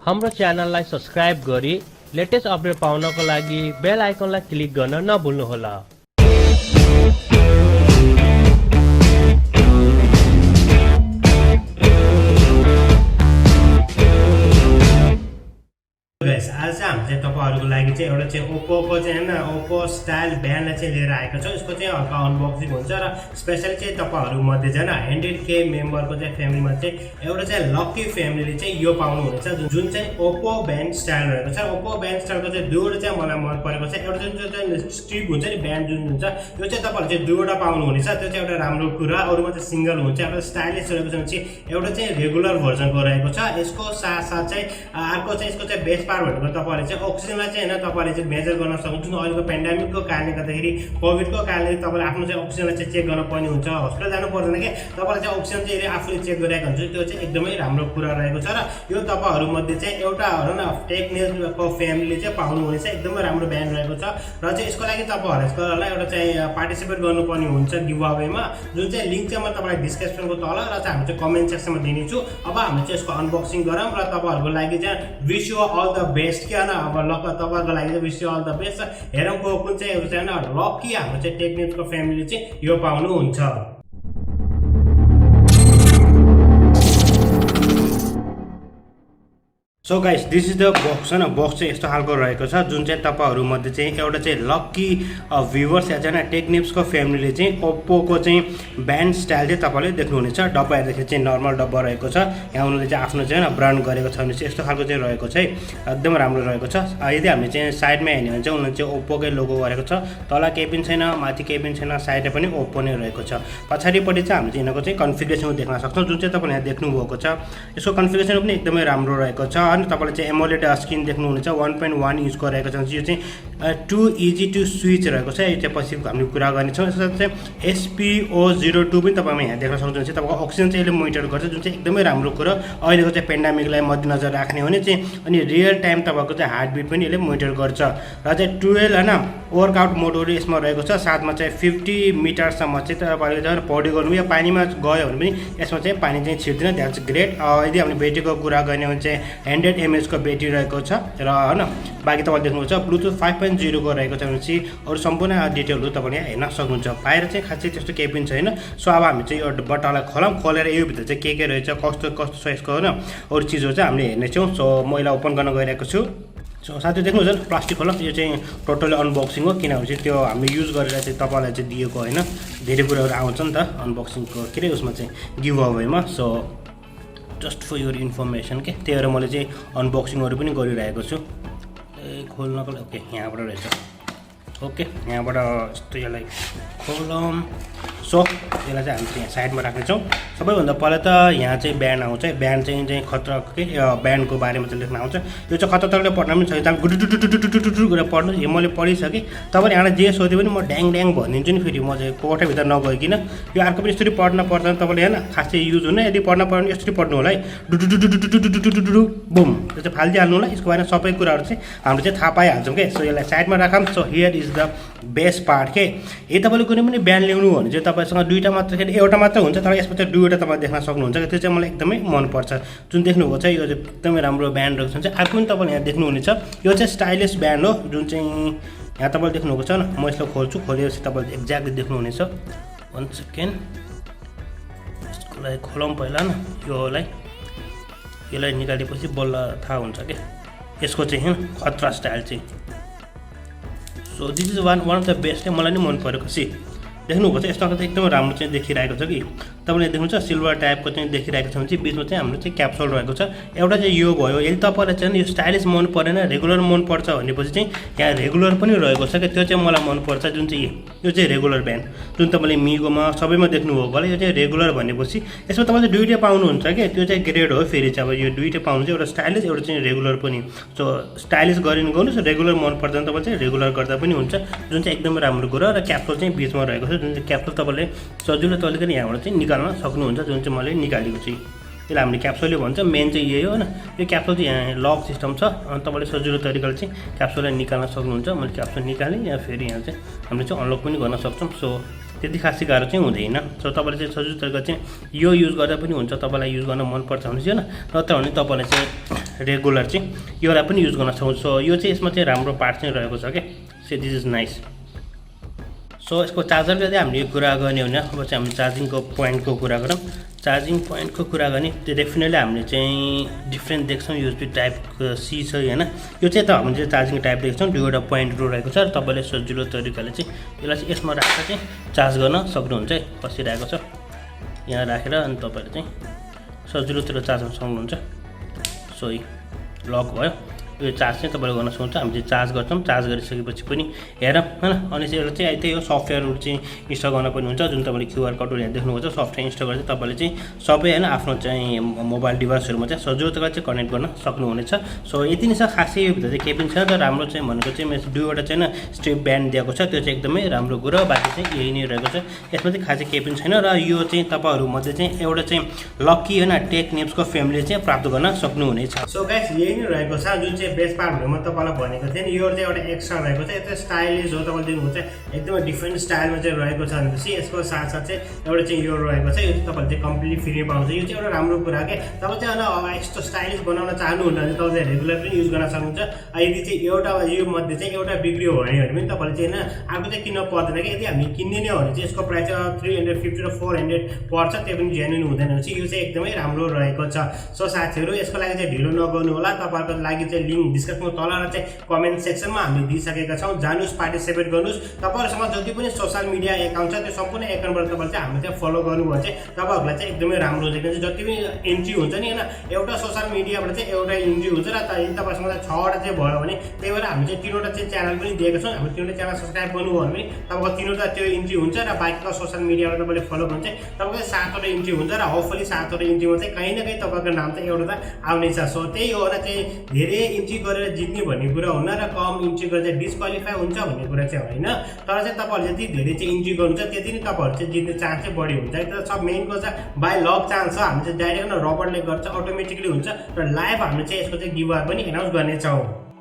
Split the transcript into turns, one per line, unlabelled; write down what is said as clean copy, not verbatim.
हाम्रो च्यानललाई सब्स्क्राइब गरी लेटेस्ट अपडेट पाउनको लागि बेल आइकनलाई क्लिक गर्न नभुल्नुहोला।
गाइस आज चाहिँ हामी चाहिँ तपाईहरुको लागि चाहिँ एउटा चाहिँ ओप्पो को चाहिँ हैन ओप्पो स्टाइल ब्यान्डलाई चाहिँ लिएर आएको छ। यसको चाहिँ हल्का अनबक्सिङ हुन्छ र स्पेशली चाहिँ तपाईहरु मध्ये चाहिँ 100K मेम्बरको चाहिँ फ्यामिलीमा चाहिँ एउटा चाहिँ लकी फ्यामिलीले चाहिँ यो पाउनु हुनेछ जुन चाहिँ ओप्पो ब्यान्ड स्टाइल रहेको छ। ओप्पो ब्यान्ड स्टाइलको चाहिँ दुईवटा चाहिँ मलाई मन परेको छ। एउटा चाहिँ स्ट्रिप हुन्छ नि ब्यान्ड जुन हुन्छ यो चाहिँ तपाईहरुले चाहिँ दुईवटा पाउनु हुनेछ। त्यो चाहिँ एउटा राम्रो कुरा। अरुमा चाहिँ सिंगल हुन्छ। एउटा स्टाइलिश रहेको छ चाहिँ एउटा चाहिँ रेगुलर भर्जनको रहेको छ। यसको साथसाथ चाहिँ अर्को चाहिँ यसको चाहिँ बेस भनेको तपाईहरुले चाहिँ अक्सिजनलाई चाहिँ हैन तपाईहरुले चाहिँ मेजर गर्न सक्नुहुन्छ। जुन अहिलेको पेन्डेमिकको कारणले गर्दाखेरि कोभिडको कारणले तपाईहरुले आफ्नो चाहिँ अक्सिजनलाई चाहिँ चेक गर्न पर्ने हुन्छ। हस्पिटल जानु पर्दैन के तपाईहरुले चाहिँ अक्सिजन चाहिँ आफूले चेक गरिरहेको हुन्छ। त्यो चाहिँ एकदमै राम्रो कुरा रहेको छ र यो तपाईहरु मध्ये चाहिँ एउटा हो न टेक्नेप्सको फ्यामिलीले चाहिँ पाउनु हुनेछ। एकदमै राम्रो ब्यान्ड रहेको छ र चाहिँ यसको लागि तपाईहरुलाई एउटा चाहिँ पार्टिसिपेट गर्नुपर्ने हुन्छ गिभ अवेमा जुन चाहिँ लिंक चाहिँ म तपाईलाई डिस्क्रिप्सनको तल र चाहिँ हामी चाहिँ कमेन्ट सेक्सनमा दिनेछु। अब हामी चाहिँ यसको अनबक्सिङ गरौँ र तपाईहरुको लागि चाहिँ wish you all the best के हैन। अब लक तपाईहरुको लागि चाहिँ wish you all the best. हेरौँ कुन चाहिँ एउटा चाहिँ लकी हाम्रो चाहिँ टेक्नेप्सको फ्यामिलीले चाहिँ यो पाउनु हुन्छ। So guys this is the box हैन। बक्स चाहिँ यस्तो खालको रहेको छ जुन चाहिँ तपाईहरु मध्ये चाहिँ एउटा चाहिँ लकी भ्युअर्स या चाहिँ टेक्नेप्सको फ्यामिलीले चाहिँ ओप्पो को चाहिँ ब्यान्ड स्टाइल चाहिँ तपाईले देख्नुहुनेछ। डब्बा हेर्दाखेरि चाहिँ नर्मल डब्बा रहेको छ। यहाँ उनीहरूले चाहिँ आफ्नो चाहिँ ब्रान्ड गरेको छ भने चाहिँ यस्तो खालको चाहिँ रहेको छ। एकदम राम्रो रहेको छ। यदि हामी चाहिँ साइडमा हेर्ने भने चाहिँ उनीहरूले चाहिँ ओप्पोकै लोगो गरेको छ। तल केही पनि छैन, माथि केही पनि छैन, साइडमा पनि ओप्पो नै रहेको छ। पछाडिपट्टि चाहिँ हामीले चाहिँ यिनीहरूको चाहिँ कन्फिगरेसन देख्न सक्छौँ जुन चाहिँ तपाईले यहाँ देख्नुभएको छ। यसको कन्फिगरेसन पनि एकदमै राम्रो रहेको छ। अनि तपाईले चाहिँ एमोलेड स्क्रिन देख्नुहुनेछ 1.1 इन्चको रहेको छ। यो चाहिँ टु इजी टु स्विच रहेको छ। यो चाहिँ पछि हामी कुरा गर्नेछौँ। यसको चाहिँ SpO2 पनि तपाईले यहाँ देख्न सक्नुहुन्छ। तपाईको अक्सिजन चाहिँ यसले मोनिटर गर्छ जुन चाहिँ एकदमै राम्रो कुरा। अहिलेको चाहिँ पेन्डेमिकलाई मध्यनजर राख्ने हो भने चाहिँ अनि रियल टाइम तपाईको चाहिँ हार्टबिट पनि यसले मोनिटर गर्छ र चाहिँ 12 हैन वर्कआउट मोडहरू यसमा रहेको छ। साथमा चाहिँ 50 मिटरसम्म चाहिँ तपाईले चाहिँ पौडी गर्नु या पानीमा गयो भने पनि यसमा चाहिँ पानी चाहिँ छिर्दैन। That's great. यदि हामीले ब्याट्रीको कुरा गर्ने हो भने चाहिँ 100 mAh को ब्याट्री रहेको छ र हैन बाकी तपाईले देख्नुहुन्छ ब्लुटुथ 5.0 को रहेको छ भनेपछि अरु सम्पूर्ण डिटेलहरु तपाईले यहाँ हेर्न सक्नुहुन्छ। बाहिर चाहिँ खासै त्यस्तो केही पनि छैन। सो अब हामी चाहिँ यो बट्टालाई खोलेर यो भित्र चाहिँ के रहेछ कस्तो कस्तो छ यसको हैन अरु चीजहरु चाहिँ हामीले हेर्नेछौँ। सो म यसलाई ओपन गर्न गइरहेको छु। सो साथै देख्नुहुन्छ प्लास्टिक खोला यो चाहिँ टोटली अनबक्सिङ हो किनभने चाहिँ त्यो हामीले युज गरेर चाहिँ तपाईलाई चाहिँ दिएको हैन धेरै कुराहरु आउँछ नि त अनबक्सिङको के रे उसमा चाहिँ गिभ अवेमा। So just for your information के त्यही भएर मैले चाहिँ अनबक्सिङहरु पनि गरिरहेको छु। खोल्नको लागि ओके यहाँबाट रहेछ। ओके यहाँबाट यस्तो यसलाई खोलौँ। सो यसलाई चाहिँ हामी चाहिँ साइडमा राख्नेछौँ। सबैभन्दा पहिला त यहाँ चाहिँ ब्यान्ड आउँछ। ब्यान्ड चाहिँ खतरा के ब्यान्डको बारेमा चाहिँ लेख्न आउँछ। यो चाहिँ खतराले पढ्न पनि छ। त्यहाँ गुडुडुडुडुडुडुडु गरेर पढ्नु यो मैले पढिसकेँ। तपाईँले यहाँ जे सोध्यो भने म ड्याङ ड्याङ भनिदिन्छु नि। फेरि म चाहिँ कोठाभित्र नगइकन यो अर्को पनि यसरी पढ्न पर्दैन तपाईँले हैन खासै युज हुन्न। यदि पढ्न पर्यो भने यसरी पढ्नु होला है डुडुडुडुडुडुडुडुडु बुम त्यो चाहिँ फालिदिइहाल्नु होला। यसको बारेमा सबै कुराहरू चाहिँ हामीले चाहिँ थाहा पाइहाल्छौँ के। सो यसलाई साइडमा राखौँ। So here is the best part के। यदि तपाईँले कुनै पनि ब्यान्ड ल्याउनु भने चाहिँ तपाईसँग दुईटा मात्र एउटा मात्र हुन्छ तर यसमा चाहिँ दुईवटा तपाईले देख्न सक्नुहुन्छ। त्यो चाहिँ मलाई एकदमै मनपर्छ। जुन देख्नुभएको छ यो चाहिँ एकदमै राम्रो ब्यान्ड रहेको छ। अर्को पनि तपाईँले यहाँ देख्नुहुनेछ यो चाहिँ स्टाइलिस ब्यान्ड हो जुन चाहिँ यहाँ तपाईँले देख्नुभएको छ न। म यसलाई खोल्छु। खोलेपछि तपाईँले एक्ज्याक्टली देख्नुहुनेछ। 1 सेकेन्ड यसको लागि खोलौँ पहिला न यसलाई निकालेपछि बल्ल थाहा हुन्छ के यसको चाहिँ खतरा स्टाइल चाहिँ। So this is one of the best. मलाई नि मन परेको सी देख्नुभएको छ। यस्तो त एकदमै राम्रो चाहिँ देखिरहेको छ कि तपाईँले देख्नुहुन्छ सिल्भर टाइपको चाहिँ देखिरहेको छ भने चाहिँ बिचमा चाहिँ हाम्रो चाहिँ क्याप्सुल रहेको छ। एउटा चाहिँ यो भयो। यदि तपाईँलाई चाहिँ यो स्टाइलिस मन परेन रेगुलर मन पर्छ भनेपछि चाहिँ यहाँ रेगुलर पनि रहेको छ कि त्यो चाहिँ मलाई मन पर्छ। जुन चाहिँ यो चाहिँ रेगुलर ब्यान्ड जुन तपाईँले मिगोमा सबैमा देख्नुभएको होला यो चाहिँ रेगुलर भनेपछि यसमा तपाईँले दुईटै पाउनुहुन्छ कि त्यो चाहिँ ग्रेड हो। फेरि चाहिँ अब यो दुईटै पाउनुहुन्छ एउटा स्टाइलिस एउटा चाहिँ रेगुलर पनि। सो स्टाइलिस गर्नुहोस् रेगुलर मन पर्दैन तपाईँ चाहिँ रेगुलर गर्दा पनि हुन्छ जुन चाहिँ एकदमै राम्रो कुरा। र क्याप्सुल चाहिँ बिचमा रहेको छ जुन चाहिँ क्याप्सुल तपाईँले सजिलो तरिकाले यहाँबाट चाहिँ निकाल्न सक्नुहुन्छ जुन चाहिँ मैले निकालेको छु। यसलाई हामीले क्याप्सुलै भन्छ। मेन चाहिँ यही हो हैन। यो क्याप्सुल चाहिँ यहाँ लक सिस्टम छ। अनि तपाईँले सजिलो तरिकाले चाहिँ क्याप्सुललाई निकाल्न सक्नुहुन्छ। मैले क्याप्सुल निकालेँ या फेरि यहाँ चाहिँ हामीले चाहिँ अनलक पनि गर्न सक्छौँ। सो त्यति खासै गाह्रो चाहिँ हुँदैन। सो तपाईँले चाहिँ सजिलो तरिका चाहिँ यो युज गर्दा पनि हुन्छ, तपाईँलाई युज गर्न मनपर्छ भने चाहिँ होइन, नत्र भने तपाईँले चाहिँ रेगुलर चाहिँ योलाई पनि युज गर्न सक्नुहुन्छ। सो यो चाहिँ यसमा चाहिँ राम्रो पार्ट चाहिँ रहेको छ क्या। So this is nice. So यसको चार्जरको यदि हामीले कुरा गर्ने हो भने अब चाहिँ हामीले चार्जिङको पोइन्टको कुरा गरौँ। चार्जिङ पोइन्टको कुरा गर्ने त्यो डेफिनेटली हामीले चाहिँ डिफ्रेन्ट देख्छौँ। युएसबी टाइपको सी छ होइन, यो चाहिँ त हामीले चाहिँ चार्जिङ टाइप देख्छौँ। दुईवटा पोइन्टहरू रहेको छ र तपाईँले सजिलो तरिकाले चाहिँ यसलाई चाहिँ यसमा राखेर चाहिँ चार्ज गर्न सक्नुहुन्छ। बसिरहेको छ यहाँ राखेर अनि तपाईँले चाहिँ सजिलोतिर चार्ज गर्न सक्नुहुन्छ। सो लक भयो। यो चार्ज चाहिँ तपाईँले गर्न सक्नुहुन्छ। हामी चाहिँ चार्ज गर्छौँ, चार्ज गरिसकेपछि पनि हेरौँ होइन। अनि चाहिँ एउटा चाहिँ त्यही हो सफ्टवेयरहरू चाहिँ इन्स्टल गर्न पनि हुन्छ, जुन तपाईँले क्युआर कोडहरू यहाँ देख्नुहुन्छ। सफ्टवेयर इन्स्टल गरेर तपाईँले चाहिँ सबै होइन आफ्नो चाहिँ मोबाइल डिभाइसहरूमा चाहिँ सजिलो तरिकाले चाहिँ कनेक्ट गर्न सक्नुहुनेछ। सो यति नै छ, खासै यो भित्र चाहिँ केही पनि छैन। तर राम्रो चाहिँ भनेको चाहिँ मेरो दुईवटा चाहिँ स्ट्रिप ब्यान्ड दिएको छ, त्यो चाहिँ एकदमै राम्रो कुरा। बाँकी चाहिँ यही नै रहेको छ, यसमा चाहिँ खासै केही पनि छैन। र यो चाहिँ तपाईँहरूमध्ये चाहिँ एउटा चाहिँ लक्की होइन टेक्नेप्सको फ्यामिली चाहिँ प्राप्त गर्न सक्नुहुनेछ। सो गाइस यही नै रहेको छ, जुन चाहिँ बेस्ट पार्टहरू म तपाईँलाई भनेको थिएँ नि। यो चाहिँ एउटा एक्स्ट्रा रहेको छ, यो चाहिँ स्टाइलिस हो। तपाईँले देख्नुहुन्छ एकदमै डिफ्रेन्ट स्टाइलमा चाहिँ रहेको छ भनेपछि यसको साथसाथ चाहिँ एउटा चाहिँ यो रहेको छ। यो चाहिँ तपाईँले चाहिँ कम्प्लिटली फ्रीमा पाउँछ। यो चाहिँ एउटा राम्रो कुरा के, तपाईँ चाहिँ होइन यस्तो स्टाइलिस बनाउन चाहनुहुन्छ भने तपाईँ चाहिँ रेगुलर पनि युज गर्न सक्नुहुन्छ। यदि चाहिँ एउटा यो मध्ये चाहिँ एउटा बिग्रियो भने पनि तपाईँले चाहिँ होइन अर्को चाहिँ किन्न पर्दैन कि। यदि हामी किन्ने नै हो भने चाहिँ यसको प्राइस चाहिँ 350 र 400 पर्छ, त्यो पनि जेन्युन हुँदैन भने चाहिँ यो चाहिँ एकदमै राम्रो रहेको छ। सो साथीहरू यसको लागि चाहिँ ढिलो नगर्नु होला। तपाईँहरूको लागि चाहिँ लिङ्क डिस्क्रिप्सनमा तल र चाहिँ कमेन्ट सेक्सनमा हामीले दिइसकेका छौँ। जानुहोस्, पार्टिसिपेट गर्नुहोस्। तपाईँहरूसँग जति पनि सोसियल मिडिया एकाउन्ट छ त्यो सम्पूर्ण एकाउन्टबाट तपाईँले चाहिँ हामीले चाहिँ फलो गर्नुभयो भने चाहिँ तपाईँहरूलाई चाहिँ एकदमै राम्रो हुन्छ। किनकि जति पनि इन्ट्री हुन्छ नि होइन, एउटा सोसियल मिडियाबाट चाहिँ एउटा इन्ट्री हुन्छ। र यदि तपाईँसँग चाहिँ 6वटा चाहिँ भयो भने त्यही भएर हामी चाहिँ 3वटा चाहिँ च्यानल पनि दिएको छौँ। हामी 3वटा च्यानल सब्सक्राइब गर्नुभयो भने तपाईँको 3वटा त्यो इन्ट्री हुन्छ र बाँकीको सोसियल मिडियाबाट तपाईँले फलो गर्नु चाहिँ तपाईँको 7वटा इन्ट्री हुन्छ। र होपफुली 7वटा इन्ट्रीमा चाहिँ कहीँ न कहीँ तपाईँको नाम चाहिँ एउटा त आउनेछ। सो त्यही हो र चाहिँ धेरै इन्ट्री गरेर जित्ने भन्ने कुरा हुन र कम इन्ट्री गरेर चाहिँ डिस्क्वालिफाई हुन्छ भन्ने कुरा चाहिँ होइन। तर चाहिँ तपाईँहरूले जति धेरै चाहिँ इन्ट्री गर्नुहुन्छ त्यति नै तपाईँहरू चाहिँ जित्ने चान्स चाहिँ बढी हुन्छ। तर सब मेनको चाहिँ बाई लक चान्स छ। हामी चाहिँ डाइरेक्ट रबरले गर्छ, अटोमेटिकली हुन्छ। र लाइभ हामीले चाहिँ यसको चाहिँ गिभअवे पनि एनाउन्स गर्नेछौँ।